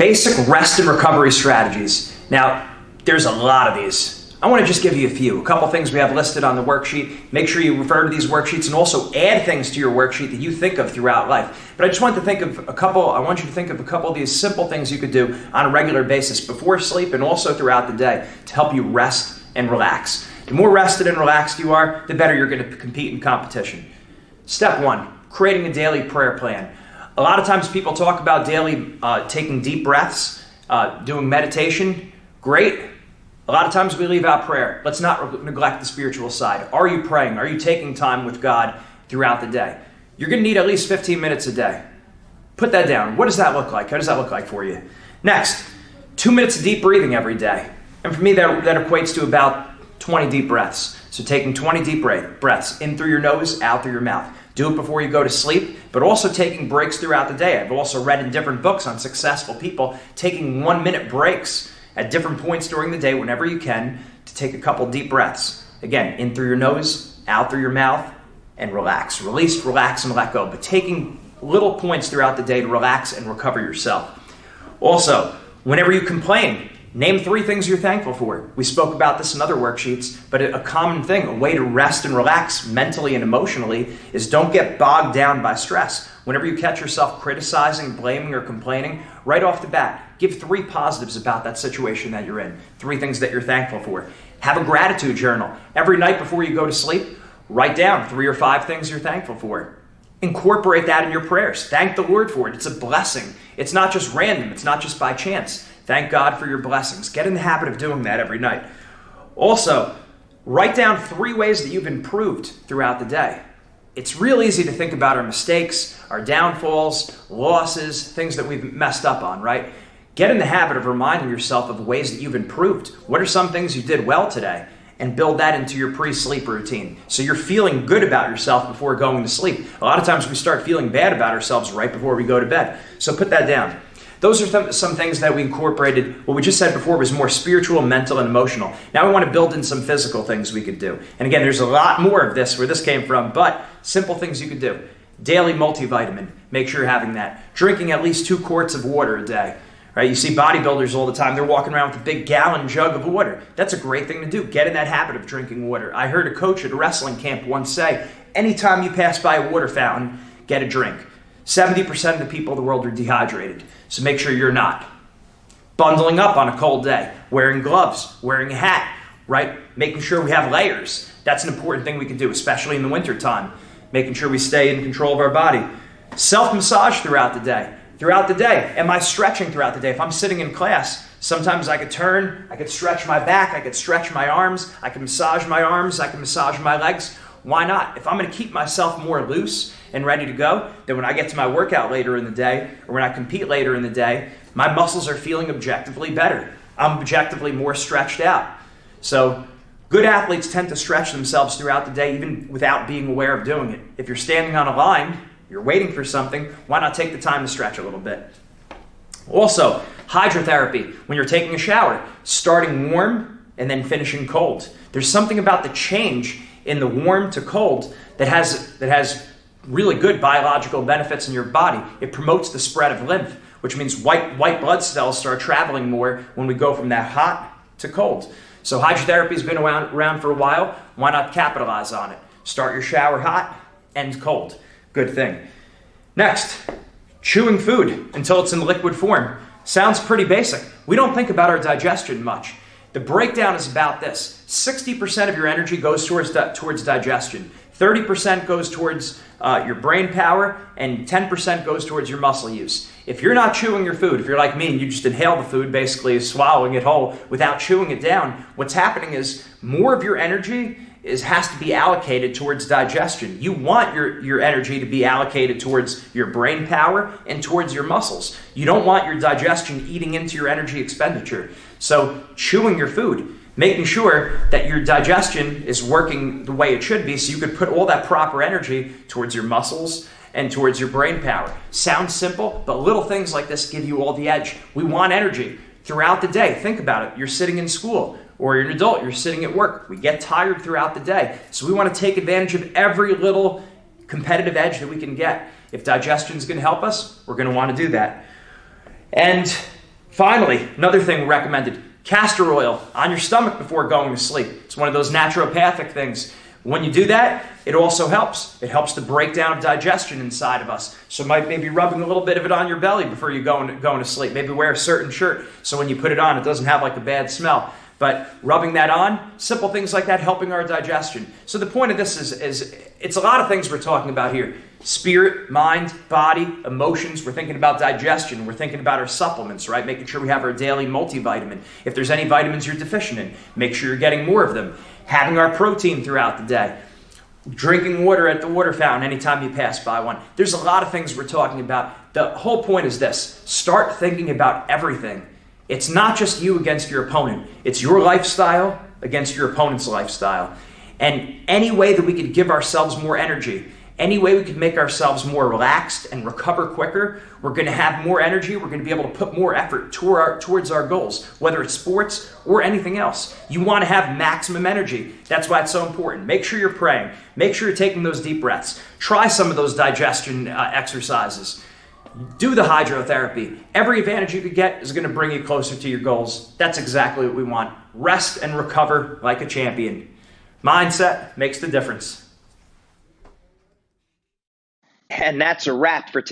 Basic rest and recovery strategies. Now, there's a lot of these. I want to just give you a few. A couple things we have listed on the worksheet. Make sure you refer to these worksheets and also add things to your worksheet that you think of throughout life. But I just want you to think of a couple of these simple things you could do on a regular basis before sleep and also throughout the day to help you rest and relax. The more rested and relaxed you are, the better you're going to compete in competition. Step 1, creating a daily prayer plan. A lot of times people talk about daily taking deep breaths, doing meditation. Great. A lot of times we leave out prayer. Let's not neglect the spiritual side. Are you praying? Are you taking time with God throughout the day? You're going to need at least 15 minutes a day. Put that down. What does that look like? How does that look like for you? Next, 2 minutes of deep breathing every day. And for me, that equates to about 20 deep breaths. So taking 20 deep breaths in through your nose, out through your mouth. Do it before you go to sleep, but also taking breaks throughout the day. I've also read in different books on successful people taking 1-minute breaks at different points during the day, whenever you can, to take a couple deep breaths. Again, in through your nose, out through your mouth, and relax. Release, relax, and let go. But taking little points throughout the day to relax and recover yourself. Also, whenever you complain, name 3 things you're thankful for. We spoke about this in other worksheets, but a common thing, a way to rest and relax mentally and emotionally is don't get bogged down by stress. Whenever you catch yourself criticizing, blaming, or complaining, right off the bat, give 3 positives about that situation that you're in. 3 things that you're thankful for. Have a gratitude journal. Every night before you go to sleep, write down 3 or 5 things you're thankful for. Incorporate that in your prayers. Thank the Lord for it. It's a blessing. It's not just random. It's not just by chance. Thank God for your blessings. Get in the habit of doing that every night. Also, write down 3 ways that you've improved throughout the day. It's real easy to think about our mistakes, our downfalls, losses, things that we've messed up on, right? Get in the habit of reminding yourself of ways that you've improved. What are some things you did well today? And build that into your pre-sleep routine. So you're feeling good about yourself before going to sleep. A lot of times we start feeling bad about ourselves right before we go to bed. So put that down. Those are some things that we incorporated. What we just said before was more spiritual, mental, and emotional. Now we want to build in some physical things we could do. And again, there's a lot more of this, where this came from, but simple things you could do. Daily multivitamin. Make sure you're having that. Drinking at least 2 quarts of water a day. Right? You see bodybuilders all the time. They're walking around with a big gallon jug of water. That's a great thing to do. Get in that habit of drinking water. I heard a coach at a wrestling camp once say, anytime you pass by a water fountain, get a drink. 70% of the people in the world are dehydrated, so make sure you're not. Bundling up on a cold day, wearing gloves, wearing a hat, right? Making sure we have layers. That's an important thing we can do, especially in the winter time. Making sure we stay in control of our body. Self-massage throughout the day. Throughout the day, am I stretching throughout the day? If I'm sitting in class, sometimes I could turn, I could stretch my back, I could stretch my arms, I can massage my arms, I can massage my legs. Why not? If I'm going to keep myself more loose and ready to go, then when I get to my workout later in the day, or when I compete later in the day, my muscles are feeling objectively better. I'm objectively more stretched out. So good athletes tend to stretch themselves throughout the day, even without being aware of doing it. If you're standing on a line, you're waiting for something, why not take the time to stretch a little bit? Also, hydrotherapy. When you're taking a shower, starting warm and then finishing cold. There's something about the change in the warm to cold that has really good biological benefits in your body. It promotes the spread of lymph, which means white blood cells start traveling more when we go from that hot to cold. So hydrotherapy has been around for a while. Why not capitalize on it? Start your shower hot, end cold. Good thing. Next, chewing food until it's in liquid form. Sounds pretty basic. We don't think about our digestion much. The breakdown is about this. 60% of your energy goes towards digestion. 30% goes towards your brain power, and 10% goes towards your muscle use. If you're not chewing your food, if you're like me and you just inhale the food, basically swallowing it whole without chewing it down, what's happening is more of your energy has to be allocated towards digestion. You want your energy to be allocated towards your brain power and towards your muscles. You don't want your digestion eating into your energy expenditure. So chewing your food, making sure that your digestion is working the way it should be so you could put all that proper energy towards your muscles and towards your brain power. Sounds simple, but little things like this give you all the edge. We want energy throughout the day. Think about it. You're sitting in school, or you're an adult, you're sitting at work. We get tired throughout the day. So we want to take advantage of every little competitive edge that we can get. If digestion is going to help us, we're going to want to do that. And Finally, another thing recommended, castor oil on your stomach before going to sleep. It's one of those naturopathic things. When you do that, it also helps. It helps the breakdown of digestion inside of us. So maybe rubbing a little bit of it on your belly before you go to sleep. Maybe wear a certain shirt so when you put it on, it doesn't have like a bad smell. But rubbing that on, simple things like that, helping our digestion. So the point of this is it's a lot of things we're talking about here. Spirit, mind, body, emotions. We're thinking about digestion. We're thinking about our supplements, right? Making sure we have our daily multivitamin. If there's any vitamins you're deficient in, make sure you're getting more of them. Having our protein throughout the day. Drinking water at the water fountain anytime you pass by one. There's a lot of things we're talking about. The whole point is this. Start thinking about everything. It's not just you against your opponent. It's your lifestyle against your opponent's lifestyle. And any way that we could give ourselves more energy, any way we could make ourselves more relaxed and recover quicker, we're going to have more energy. We're going to be able to put more effort towards our goals, whether it's sports or anything else. You want to have maximum energy. That's why it's so important. Make sure you're praying. Make sure you're taking those deep breaths. Try some of those digestion exercises. Do the hydrotherapy. Every advantage you could get is going to bring you closer to your goals. That's exactly what we want. Rest and recover like a champion. Mindset makes the difference. And that's a wrap for today.